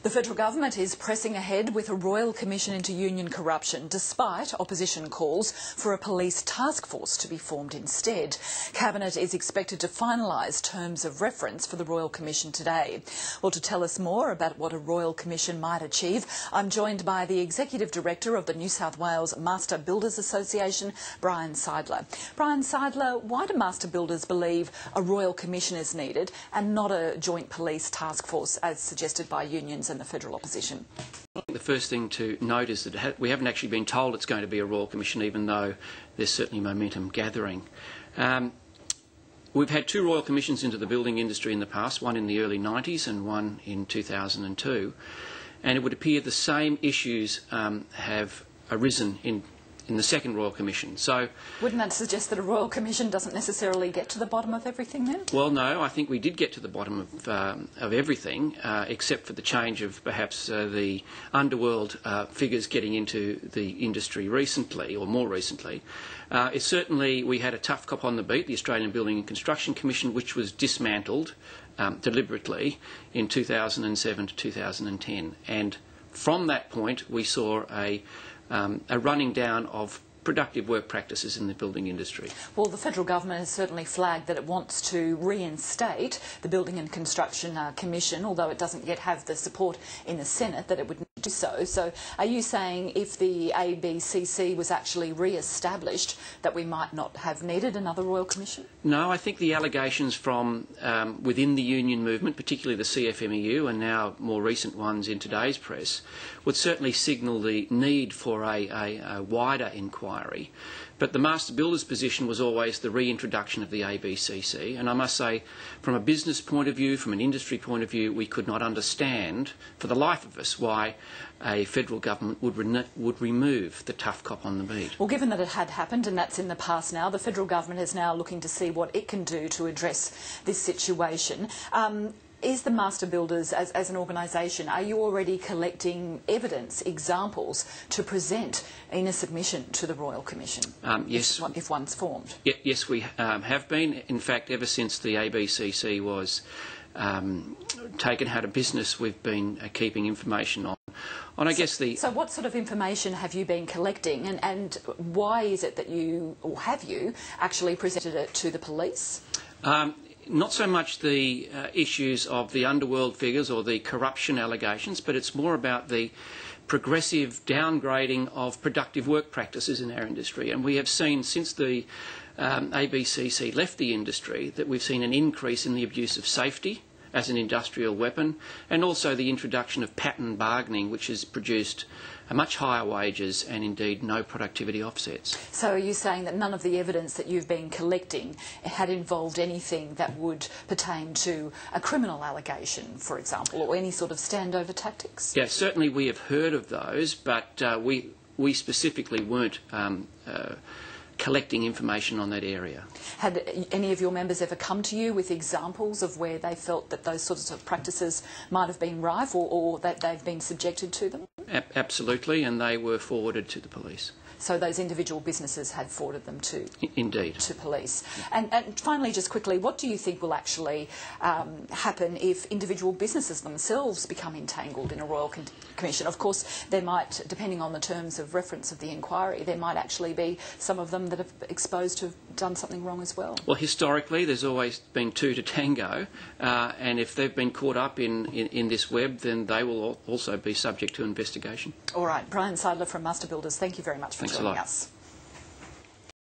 The federal government is pressing ahead with a royal commission into union corruption, despite opposition calls for a police task force to be formed instead. Cabinet is expected to finalise terms of reference for the royal commission today. Well, to tell us more about what a royal commission might achieve, I'm joined by the Executive Director of the New South Wales Master Builders Association, Brian Seidler. Brian Seidler, why do master builders believe a royal commission is needed and not a joint police task force as suggested by unions and the federal opposition? I think the first thing to note is that we haven't actually been told it's going to be a royal commission, even though there's certainly momentum gathering. We've had two royal commissions into the building industry in the past, one in the early 90s and one in 2002, and it would appear the same issues have arisen in the second Royal Commission. So, wouldn't that suggest that a Royal Commission doesn't necessarily get to the bottom of everything then? Well, no, I think we did get to the bottom of everything, except for the change of perhaps the underworld figures getting into the industry recently, or more recently. Certainly we had a tough cop on the beat, the Australian Building and Construction Commission, which was dismantled deliberately in 2007 to 2010. And from that point we saw a running down of productive work practices in the building industry. Well, the federal government has certainly flagged that it wants to reinstate the Building and Construction Commission, although it doesn't yet have the support in the Senate that it would do so. So are you saying if the ABCC was actually re-established that we might not have needed another Royal Commission? No, I think the allegations from within the union movement, particularly the CFMEU and now more recent ones in today's press, would certainly signal the need for a wider inquiry. But the master builder's position was always the reintroduction of the ABCC, and I must say, from a business point of view, from an industry point of view, we could not understand for the life of us why a federal government would remove the tough cop on the beat. Well, given that it had happened and that's in the past now, the federal government is now looking to see what it can do to address this situation. Is the Master Builders, as an organisation, are you already collecting evidence, examples, to present in a submission to the Royal Commission? Yes. If one's formed? Yes, we have been. In fact, ever since the ABCC was taken out of business, we've been keeping information on I guess the... So what sort of information have you been collecting, and why is it that you, or have you, actually presented it to the police? Not so much the issues of the underworld figures or the corruption allegations, but it's more about the progressive downgrading of productive work practices in our industry. And we have seen since the ABCC left the industry that we've seen an increase in the abuse of safety as an industrial weapon, and also the introduction of pattern bargaining, which has produced much higher wages and indeed no productivity offsets. So are you saying that none of the evidence that you've been collecting had involved anything that would pertain to a criminal allegation, for example, or any sort of standover tactics? Yeah, certainly we have heard of those, but we specifically weren't collecting information on that area. Had any of your members ever come to you with examples of where they felt that those sorts of practices might have been rife, or that they've been subjected to them? Absolutely, and they were forwarded to the police. So those individual businesses had forwarded them to Indeed. To police. And finally, just quickly, what do you think will actually happen if individual businesses themselves become entangled in a Royal Commission? Of course, there might, depending on the terms of reference of the inquiry, there might actually be some of them that are exposed to have done something wrong as well. Well, historically, there's always been two to tango, and if they've been caught up in this web, then they will also be subject to investigation. All right. Brian Seidler from Master Builders, thank you very much for joining us.